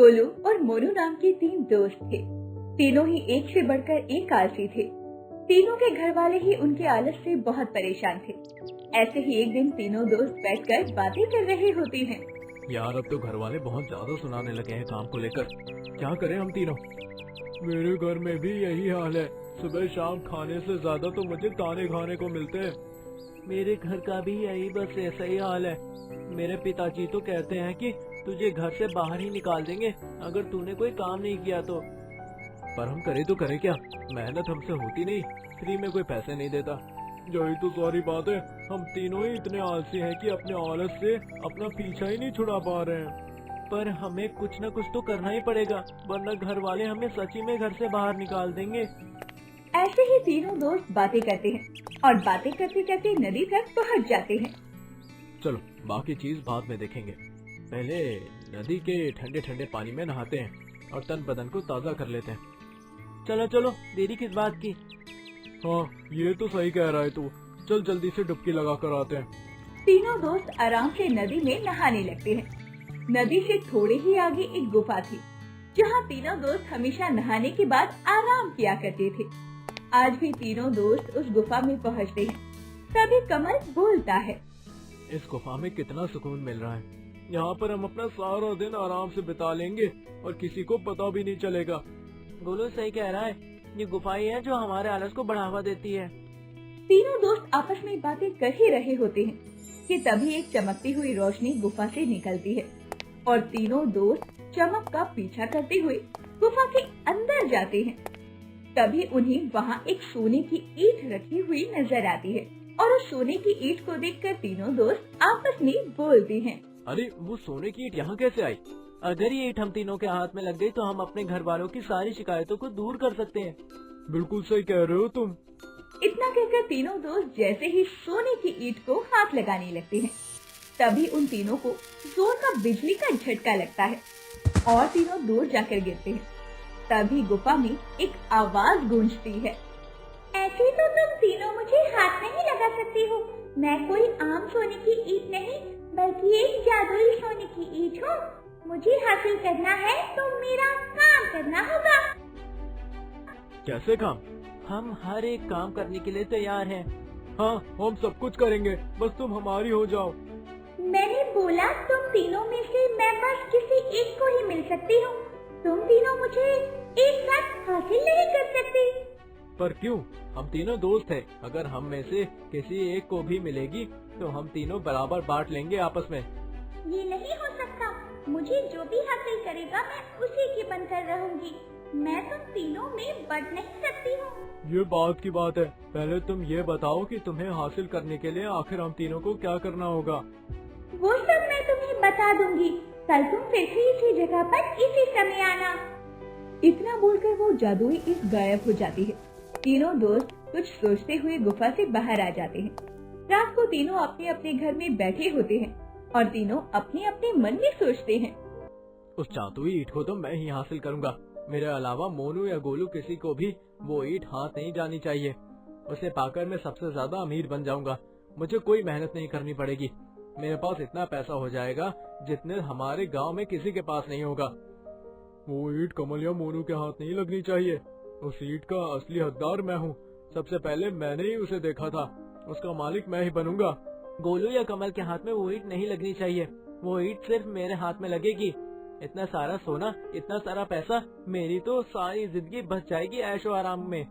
गोलू और मोनू नाम के 3 दोस्त थे। तीनों ही एक से बढ़कर एक आलसी थे। तीनों के घर वाले ही उनके आलस से बहुत परेशान थे। ऐसे ही एक दिन तीनों दोस्त बैठकर बातें कर रहे होते हैं। यार अब तो घर वाले बहुत ज्यादा सुनाने लगे हैं काम को लेकर। क्या करें हम तीनों? मेरे घर में भी यही हाल है। सुबह शाम खाने से ज्यादा तो मुझे ताने खाने को मिलते हैं। मेरे घर का भी यही बस ऐसा ही हाल है। मेरे पिताजी तो कहते हैं कि तुझे घर से बाहर ही निकाल देंगे अगर तूने कोई काम नहीं किया तो। पर हम करें तो करें क्या? मेहनत हमसे होती नहीं, फ्री में कोई पैसे नहीं देता। यही तो सारी बात है, हम तीनों ही इतने आलसी हैं कि अपने आलस से अपना पीछा ही नहीं छुड़ा पा रहे हैं। पर हमें कुछ न कुछ तो करना ही पड़ेगा, वरना घर वाले हमें सच्ची में घर से बाहर निकाल देंगे। ऐसे ही तीनों दोस्त बातें करते हैं और बातें करते करते नदी तक पहुंच जाते हैं। चलो बाकी चीज बाद में देखेंगे, पहले नदी के ठंडे ठंडे पानी में नहाते हैं और तन बदन को ताज़ा कर लेते हैं। चलो चलो, देरी किस बात की? हाँ ये तो सही कह रहा है तू, चल जल्दी से डुबकी लगा कर आते हैं। तीनों दोस्त आराम से नदी में नहाने लगते हैं। नदी से थोड़े ही आगे एक गुफा थी, जहाँ तीनों दोस्त हमेशा नहाने के बाद आराम किया करते थे। आज भी तीनों दोस्त उस गुफा में पहुँचते हैं। तभी कमल बोलता है, इस गुफा में कितना सुकून मिल रहा है। यहाँ पर हम अपना सारा दिन आराम से बिता लेंगे और किसी को पता भी नहीं चलेगा। गोलू सही कह रहा है, ये गुफा ही है जो हमारे आलस को बढ़ावा देती है। तीनों दोस्त आपस में बातें कर ही रहे होते हैं कि तभी एक चमकती हुई रोशनी गुफा से निकलती है और तीनों दोस्त चमक का पीछा करते हुए गुफा के अंदर जाते हैं। तभी उन्हें वहाँ एक सोने की ईंट रखी हुई नजर आती है और उस सोने की ईंट को देखकर तीनों दोस्त आपस में बोलते हैं, अरे वो सोने की ईंट यहाँ कैसे आई? अगर ये ईंट हम तीनों के हाथ में लग गई तो हम अपने घर वालों की सारी शिकायतों को दूर कर सकते हैं। बिल्कुल सही कह रहे हो तुम। इतना कहकर तीनों दोस्त जैसे ही सोने की ईंट को हाथ लगाने लगते हैं, तभी उन तीनों को जोर का बिजली का झटका लगता है और तीनों दूर जाकर गिरते हैं। तभी गुफा में एक आवाज गूंजती है, ऐसे तो तुम तीनों मुझे हाथ नहीं लगा सकती हो। मैं कोई आम सोने की ईंट नहीं बल्कि एक जादुई सोने की ईंट हूँ। मुझे हासिल करना है तो मेरा काम करना होगा। कैसे काम? हम हर एक काम करने के लिए तैयार हैं। हाँ हम सब कुछ करेंगे, बस तुम हमारी हो जाओ। मैंने बोला तुम तीनों में से मैं बस किसी एक को ही मिल सकती हूँ। तुम तीनों मुझे एक साथ हासिल नहीं कर सकते। पर क्यों? हम तीनों दोस्त हैं। अगर हम में से किसी एक को भी मिलेगी तो हम तीनों बराबर बांट लेंगे आपस में। ये नहीं हो सकता। मुझे जो भी हासिल करेगा मैं उसी की बनकर रहूंगी। मैं तुम तीनों में बट नहीं सकती हूँ। ये बात की बात है। पहले तुम ये बताओ कि तुम्हें हासिल करने के लिए आखिर हम तीनों को क्या करना होगा? वो सब मैं तुम्हें बता दूंगी। कल तुम फिर से इसी जगह पर इसी समय आना। इतना बोलकर वो जादुई ईंट गायब हो जाती है। तीनों दोस्त कुछ सोचते हुए गुफा से बाहर आ जाते हैं। रात को तीनों अपने अपने घर में बैठे होते हैं और तीनों अपने अपने मन में सोचते हैं, उस जादुई ईंट को तो मैं ही हासिल करूंगा। मेरे अलावा मोनू या गोलू किसी को भी वो ईंट हाथ नहीं जानी चाहिए। उसे पाकर मैं सबसे ज्यादा अमीर बन जाऊंगा। मुझे कोई मेहनत नहीं करनी पड़ेगी। मेरे पास इतना पैसा हो जाएगा जितने हमारे गांव में किसी के पास नहीं होगा। वो ईंट कमल या मोनू के हाथ नहीं लगनी चाहिए। उस ईंट का असली हकदार मैं हूँ। सबसे पहले मैंने ही उसे देखा था। उसका मालिक मैं ही बनूंगा। गोलू या कमल के हाथ में वो ईंट नहीं लगनी चाहिए। वो ईंट सिर्फ मेरे हाथ में लगेगी। इतना सारा सोना, इतना सारा पैसा, मेरी तो सारी जिंदगी बच जाएगी ऐशो आराम में।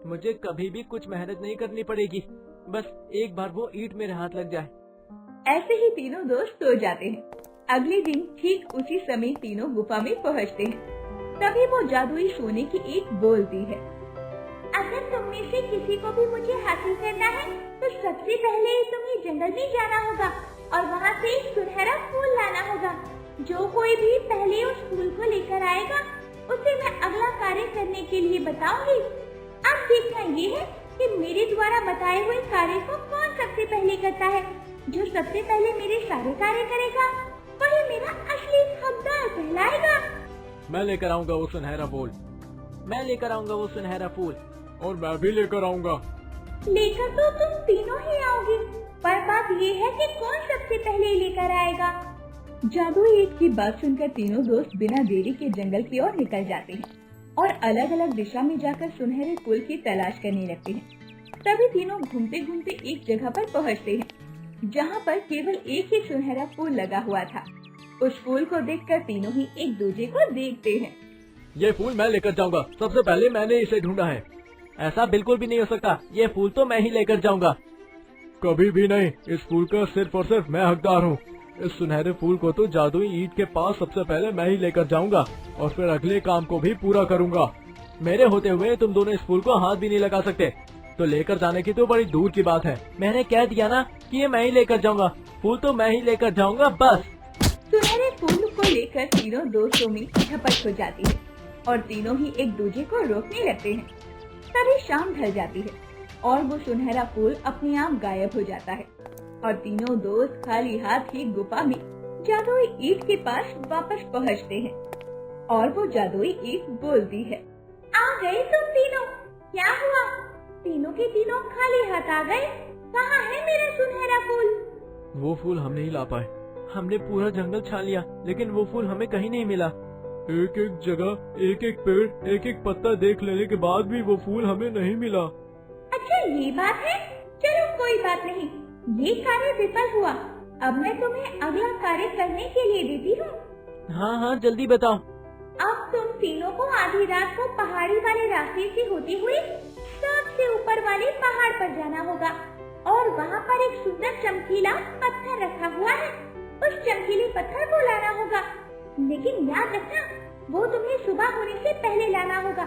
मुझे कभी भी कुछ मेहनत नहीं करनी पड़ेगी। बस एक बार वो ईंट मेरे हाथ लग जाए। ऐसे ही तीनों दोस्त सो जाते हैं। अगले दिन ठीक उसी समय तीनों गुफा में पहुंचते हैं। तभी वो जादुई सोने की ईंट बोलती है, अगर तुम में से किसी को भी मुझे हासिल करना है तो सबसे पहले तुम्हें जंगल में जाना होगा और वहाँ से एक सुनहरा फूल लाना होगा। जो कोई भी पहले उस फूल को लेकर आएगा उसे मैं अगला कार्य करने के लिए बताऊंगी। अब देखना ये है कि मेरे द्वारा बताए हुए कार्य को कौन सबसे पहले करता है। जो सबसे पहले मेरे सारे कार्य करेगा वही मेरा असली हकदार कहलाएगा। मैं लेकर आऊंगा वो सुनहरा फूल। मैं लेकर आऊंगा वो सुनहरा फूल। और मैं भी लेकर आऊंगा। लेकर तो तुम तीनों ही आओगे, पर बात ये है कि कौन सबसे पहले लेकर आएगा। जादुई ईंट की बात सुनकर तीनों दोस्त बिना देरी के जंगल की ओर निकल जाते हैं और अलग अलग दिशा में जाकर सुनहरे फूल की तलाश करने लगते हैं। तभी तीनों घूमते घूमते एक जगह पर पहुंचते हैं जहां पर केवल एक ही सुनहरा फूल लगा हुआ था। उस फूल को देखकर तीनों ही एक दूसरे को देखते हैं। ये फूल मैं लेकर जाऊंगा, सबसे पहले मैंने इसे ढूंढा है। ऐसा बिल्कुल भी नहीं हो सकता, ये फूल तो मैं ही लेकर जाऊंगा। कभी भी नहीं, इस फूल का सिर्फ और सिर्फ मैं हकदार हूँ। इस सुनहरे फूल को तो जादुई ईंट के पास सबसे पहले मैं ही लेकर जाऊंगा और फिर अगले काम को भी पूरा करूंगा। मेरे होते हुए तुम दोनों इस फूल को हाथ भी नहीं लगा सकते, तो लेकर जाने की तो बड़ी दूर की बात है। मैंने कह दिया ना कि ये मैं ही लेकर जाऊंगा, फूल तो मैं ही लेकर जाऊंगा बस। सुनहरे फूल को लेकर तीनों दोस्तों में झपट हो जाती है और तीनों ही एक दूसरे को रोकने लगते हैं। तभी शाम ढल जाती है और वो सुनहरा फूल अपने आप गायब हो जाता है और तीनों दोस्त खाली हाथ ही गुफा में जादुई ईंट के पास वापस पहुंचते हैं और वो जादुई ईंट बोलती है, आ गए तुम तीनों, क्या हुआ? तीनों के तीनों खाली हाथ आ गए, कहाँ है मेरा सुनहरा फूल? वो फूल हम नहीं ला पाए, हमने पूरा जंगल छान लिया लेकिन वो फूल हमें कहीं नहीं मिला। एक एक जगह, एक एक पेड़, एक एक पत्ता देख लेने के बाद भी वो फूल हमें नहीं मिला। अच्छा ये बात है, चलो कोई बात नहीं, ये कार्य विफल हुआ। अब मैं तुम्हें अगला कार्य करने के लिए देती हूँ। हाँ हाँ जल्दी बताओ। अब तुम तीनों को आधी रात को पहाड़ी वाले रास्ते से होते हुए सबसे ऊपर वाले पहाड़ पर जाना होगा और वहाँ पर एक सुंदर चमकीला पत्थर रखा हुआ है। उस चमकीले पत्थर को लाना होगा, लेकिन याद रखना वो तुम्हें सुबह होने से पहले लाना होगा,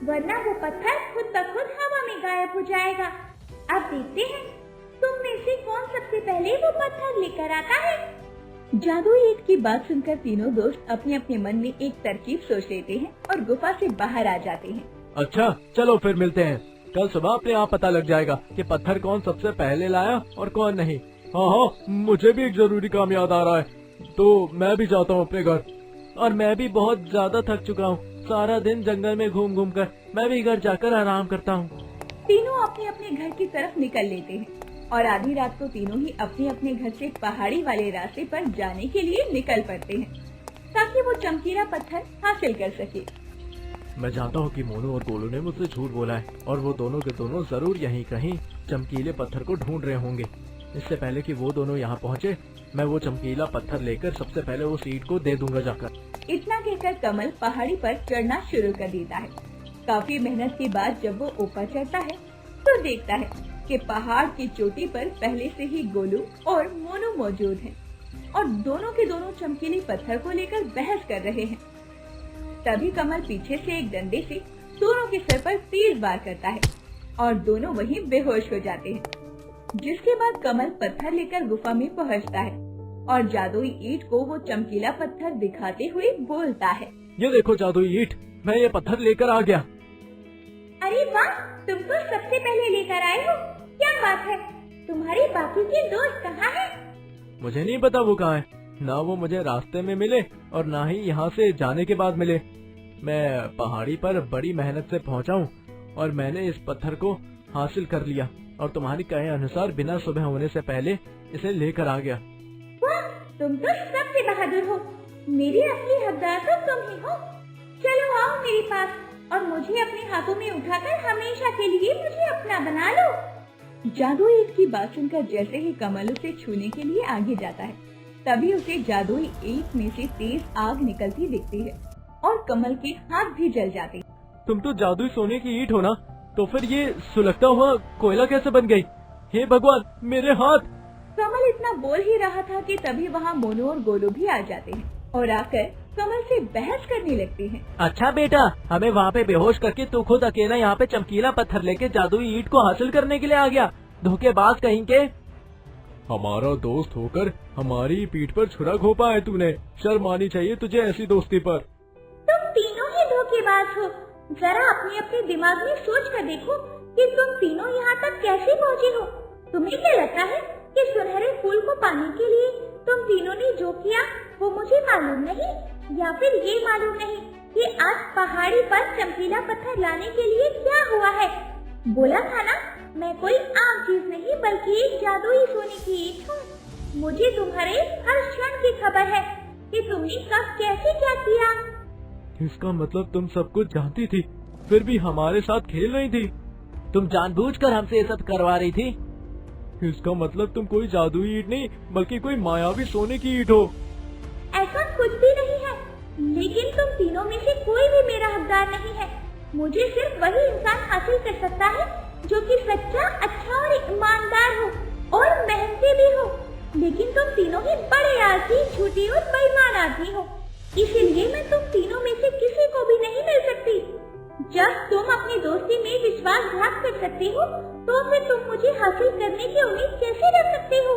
वरना वो पत्थर खुद ब खुद हवा में गायब हो जाएगा। अब देखते हैं तुम में से कौन सबसे पहले वो पत्थर लेकर आता है। जादुई ईंट की बात सुनकर तीनों दोस्त अपने अपने मन में एक तरकीब सोच लेते हैं और गुफा से बाहर आ जाते हैं। अच्छा चलो फिर मिलते हैं, कल सुबह अपने आप पता लग जाएगा कि पत्थर कौन सबसे पहले लाया और कौन नहीं। हाँ हाँ मुझे भी एक जरूरी काम याद आ रहा है, तो मैं भी जाता हूँ अपने घर। और मैं भी बहुत ज्यादा थक चुका हूँ, सारा दिन जंगल में घूम घूम कर, मैं भी घर जाकर आराम करता हूँ। तीनों अपने अपने घर की तरफ निकल लेते हैं और आधी रात को तीनों ही अपने अपने घर से पहाड़ी वाले रास्ते पर जाने के लिए निकल पड़ते हैं ताकि वो चमकीला पत्थर हासिल कर सके। मैं जानता हूँ कि मोनू और गोलू ने मुझसे झूठ बोला है और वो दोनों के दोनों जरूर यहीं कहीं चमकीले पत्थर को ढूंढ रहे होंगे। इससे पहले कि वो दोनों यहाँ पहुँचे, मैं वो चमकीला पत्थर लेकर सबसे पहले उस ईंट को दे दूंगा जाकर। इतना कहकर कमल पहाड़ी पर चढ़ना शुरू कर देता है। काफी मेहनत के बाद जब वो ऊपर चढ़ता है तो देखता है कि पहाड़ की चोटी पर पहले से ही गोलू और मोनू मौजूद हैं और दोनों के दोनों चमकीले पत्थर को लेकर बहस कर रहे हैं। तभी कमल पीछे से एक डंडे से दोनों के सर पर तीर वार करता है और दोनों वहीं बेहोश हो जाते हैं। जिसके बाद कमल पत्थर लेकर गुफा में पहुंचता है और जादुई ईंट को वो चमकीला पत्थर दिखाते हुए बोलता है, ये देखो जादुई ईंट, मैं ये पत्थर लेकर आ गया। अरे वाह, तुम तो सबसे पहले लेकर आए हो, क्या बात है? तुम्हारे बाकी के दोस्त कहाँ हैं? मुझे नहीं पता वो कहाँ है, ना वो मुझे रास्ते में मिले और ना ही यहाँ से जाने के बाद मिले। मैं पहाड़ी पर बड़ी मेहनत से पहुँचा हूँ और मैंने इस पत्थर को हासिल कर लिया और तुम्हारी कहे अनुसार बिना सुबह होने से पहले इसे लेकर आ गया। वाह, तुम तो सबसे बहादुर हो, मेरी असली हकदार तो तुम ही हो। चलो आओ मेरे पास और मुझे अपने हाथों में उठाकर हमेशा के लिए मुझे अपना बना लो। जादुई ईंट की बात सुनकर जैसे ही कमल उसे छूने के लिए आगे जाता है, तभी उसे जादुई ईंट में से तेज आग निकलती दिखती है और कमल के हाथ भी जल जाते हैं। तुम तो जादुई सोने की ईंट हो ना, तो फिर ये सुलगता हुआ कोयला कैसे बन गई? हे भगवान, मेरे हाथ! कमल इतना बोल ही रहा था कि तभी वहाँ मोनू और गोलू भी आ जाते हैं और आकर कमल से बहस करने लगते हैं। अच्छा बेटा, हमें वहाँ पे बेहोश करके तू खुद अकेला यहाँ पे चमकीला पत्थर लेके जादुई ईंट को हासिल करने के लिए आ गया, धोखेबाज कहीं के। हमारा दोस्त होकर हमारी पीठ पर छुरा घोंपा है तूने, शर्म आनी चाहिए तुझे ऐसी दोस्ती पर। तुम तीनों ही धोखेबाज हो, जरा अपने अपने दिमाग में सोच कर देखो कि तुम तीनों यहाँ तक कैसे पहुँचे हो। तुम्हें क्या लगता है कि सुनहरे फूल को पाने के लिए तुम तीनों ने जो किया वो मुझे मालूम नहीं, या फिर ये मालूम नहीं कि आज पहाड़ी पर चमकीला पत्थर लाने के लिए क्या हुआ है? बोला था ना, मैं कोई आम चीज नहीं बल्कि एक जादुई सोने की ईंट हूँ। मुझे तुम्हारे हर क्षण की खबर है कि तुमने कब कैसे क्या किया। इसका मतलब तुम सब कुछ जानती थी, फिर भी हमारे साथ खेल रही थी। तुम जानबूझकर हमसे ये सब करवा रही थी। इसका मतलब तुम कोई जादुई ईंट नहीं बल्कि कोई मायावी सोने की ईंट हो। ऐसा कुछ भी नहीं है, लेकिन तुम तीनों में से कोई भी मेरा हकदार नहीं है। मुझे सिर्फ वही इंसान हासिल कर सकता है जो कि सच्चा, अच्छा और ईमानदार हो और मेहनती भी हो। लेकिन तुम तीनों ही बड़े आलसी, झूठी और बेईमान आदमी हो, इसीलिए मैं तुम तीनों में से किसी को भी नहीं मिल सकती। जब तुम अपनी दोस्ती में विश्वासघात कर सकती हो, तो फिर तुम मुझे हासिल करने की उम्मीद कैसे रख सकती हो?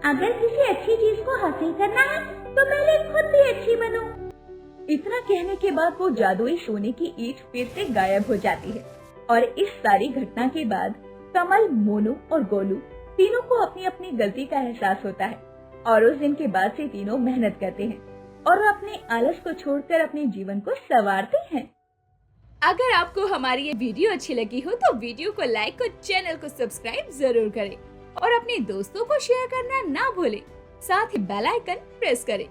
अगर किसी अच्छी चीज को हासिल करना है, तो पहले खुद भी अच्छी बनो। इतना कहने के बाद वो जादुई सोने की ईंट फिर से गायब हो जाती है और इस सारी घटना के बाद कमल, मोनू और गोलू तीनों को अपनी अपनी गलती का एहसास होता है और उस दिन के बाद से तीनों मेहनत करते हैं और वो अपने आलस को छोड़कर अपने जीवन को संवारते हैं। अगर आपको हमारी ये वीडियो अच्छी लगी हो तो वीडियो को लाइक और चैनल को सब्सक्राइब जरूर करें और अपने दोस्तों को शेयर करना ना भूलें। साथ ही बेल आइकन प्रेस करें